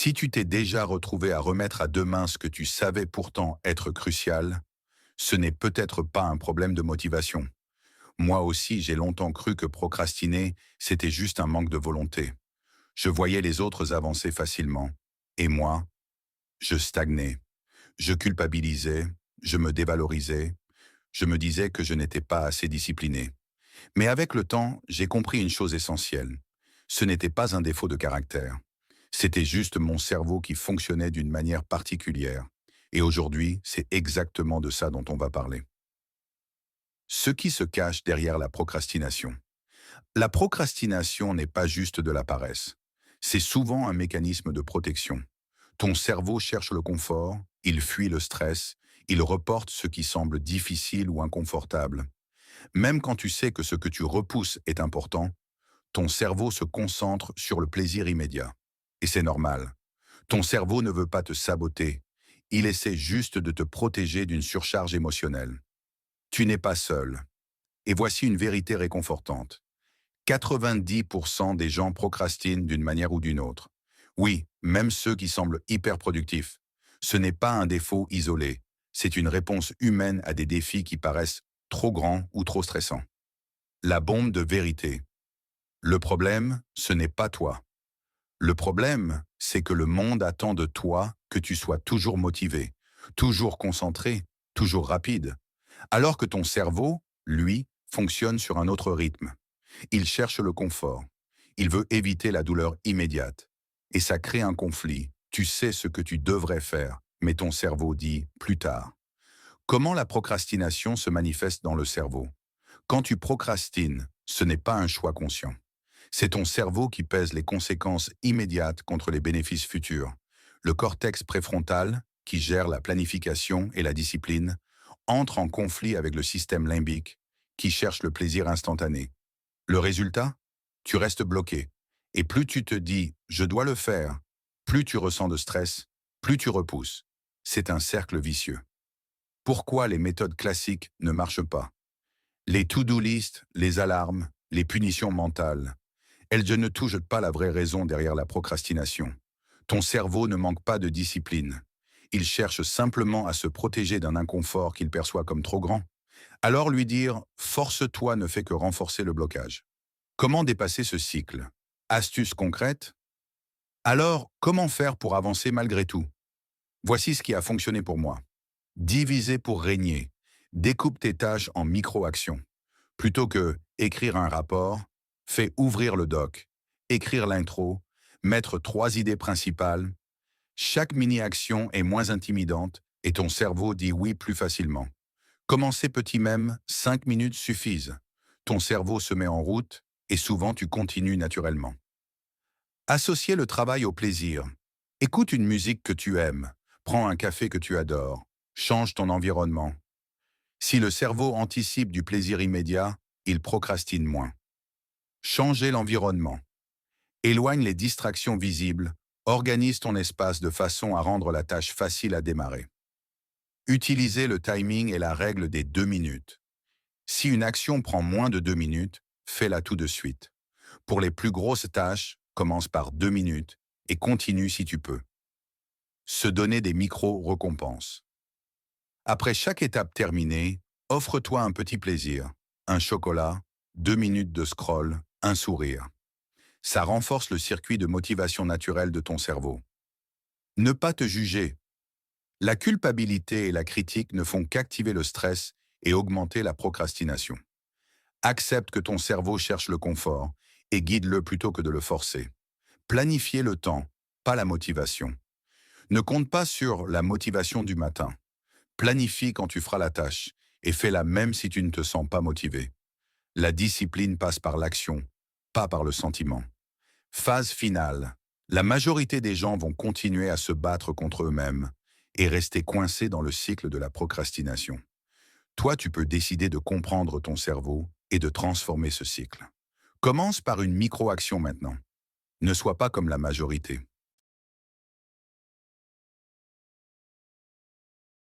Si tu t'es déjà retrouvé à remettre à demain ce que tu savais pourtant être crucial, ce n'est peut-être pas un problème de motivation. Moi aussi, j'ai longtemps cru que procrastiner, c'était juste un manque de volonté. Je voyais les autres avancer facilement. Et moi, je stagnais. Je culpabilisais, je me dévalorisais, je me disais que je n'étais pas assez discipliné. Mais avec le temps, j'ai compris une chose essentielle. Ce n'était pas un défaut de caractère. C'était juste mon cerveau qui fonctionnait d'une manière particulière. Et aujourd'hui, c'est exactement de ça dont on va parler. Ce qui se cache derrière la procrastination. La procrastination n'est pas juste de la paresse. C'est souvent un mécanisme de protection. Ton cerveau cherche le confort, il fuit le stress, il reporte ce qui semble difficile ou inconfortable. Même quand tu sais que ce que tu repousses est important, ton cerveau se concentre sur le plaisir immédiat. Et c'est normal. Ton cerveau ne veut pas te saboter. Il essaie juste de te protéger d'une surcharge émotionnelle. Tu n'es pas seul. Et voici une vérité réconfortante. 90% des gens procrastinent d'une manière ou d'une autre. Oui, même ceux qui semblent hyper productifs. Ce n'est pas un défaut isolé. C'est une réponse humaine à des défis qui paraissent trop grands ou trop stressants. La bombe de vérité. Le problème, ce n'est pas toi. Le problème, c'est que le monde attend de toi que tu sois toujours motivé, toujours concentré, toujours rapide, alors que ton cerveau, lui, fonctionne sur un autre rythme. Il cherche le confort. Il veut éviter la douleur immédiate. Et ça crée un conflit. Tu sais ce que tu devrais faire, mais ton cerveau dit plus tard. Comment la procrastination se manifeste dans le cerveau? Quand tu procrastines, ce n'est pas un choix conscient. C'est ton cerveau qui pèse les conséquences immédiates contre les bénéfices futurs. Le cortex préfrontal, qui gère la planification et la discipline, entre en conflit avec le système limbique, qui cherche le plaisir instantané. Le résultat? Tu restes bloqué. Et plus tu te dis «je dois le faire», plus tu ressens de stress, plus tu repousses. C'est un cercle vicieux. Pourquoi les méthodes classiques ne marchent pas? Les to-do list, les alarmes, les punitions mentales, elles ne touchent pas la vraie raison derrière la procrastination. Ton cerveau ne manque pas de discipline. Il cherche simplement à se protéger d'un inconfort qu'il perçoit comme trop grand. Alors lui dire «force-toi» ne fait que renforcer le blocage. Comment dépasser ce cycle? Astuce concrète? Alors, comment faire pour avancer malgré tout? Voici ce qui a fonctionné pour moi. Diviser pour régner. Découpe tes tâches en micro-actions. Plutôt que écrire un rapport, fais ouvrir le doc, écrire l'intro, mettre 3 idées principales. Chaque mini-action est moins intimidante et ton cerveau dit oui plus facilement. Commencer petit même, 5 minutes suffisent. Ton cerveau se met en route et souvent tu continues naturellement. Associer le travail au plaisir. Écoute une musique que tu aimes, prends un café que tu adores, change ton environnement. Si le cerveau anticipe du plaisir immédiat, il procrastine moins. Changer l'environnement. Éloigne les distractions visibles, organise ton espace de façon à rendre la tâche facile à démarrer. Utilisez le timing et la règle des 2 minutes. Si une action prend moins de 2 minutes, fais-la tout de suite. Pour les plus grosses tâches, commence par 2 minutes et continue si tu peux. Se donner des micro-récompenses. Après chaque étape terminée, offre-toi un petit plaisir. Un chocolat, 2 minutes de scroll, un sourire. Ça renforce le circuit de motivation naturelle de ton cerveau. Ne pas te juger. La culpabilité et la critique ne font qu'activer le stress et augmenter la procrastination. Accepte que ton cerveau cherche le confort et guide-le plutôt que de le forcer. Planifiez le temps, pas la motivation. Ne compte pas sur la motivation du matin. Planifie quand tu feras la tâche et fais-la même si tu ne te sens pas motivé. La discipline passe par l'action, pas par le sentiment. Phase finale. La majorité des gens vont continuer à se battre contre eux-mêmes et rester coincés dans le cycle de la procrastination. Toi, tu peux décider de comprendre ton cerveau et de transformer ce cycle. Commence par une micro-action maintenant. Ne sois pas comme la majorité.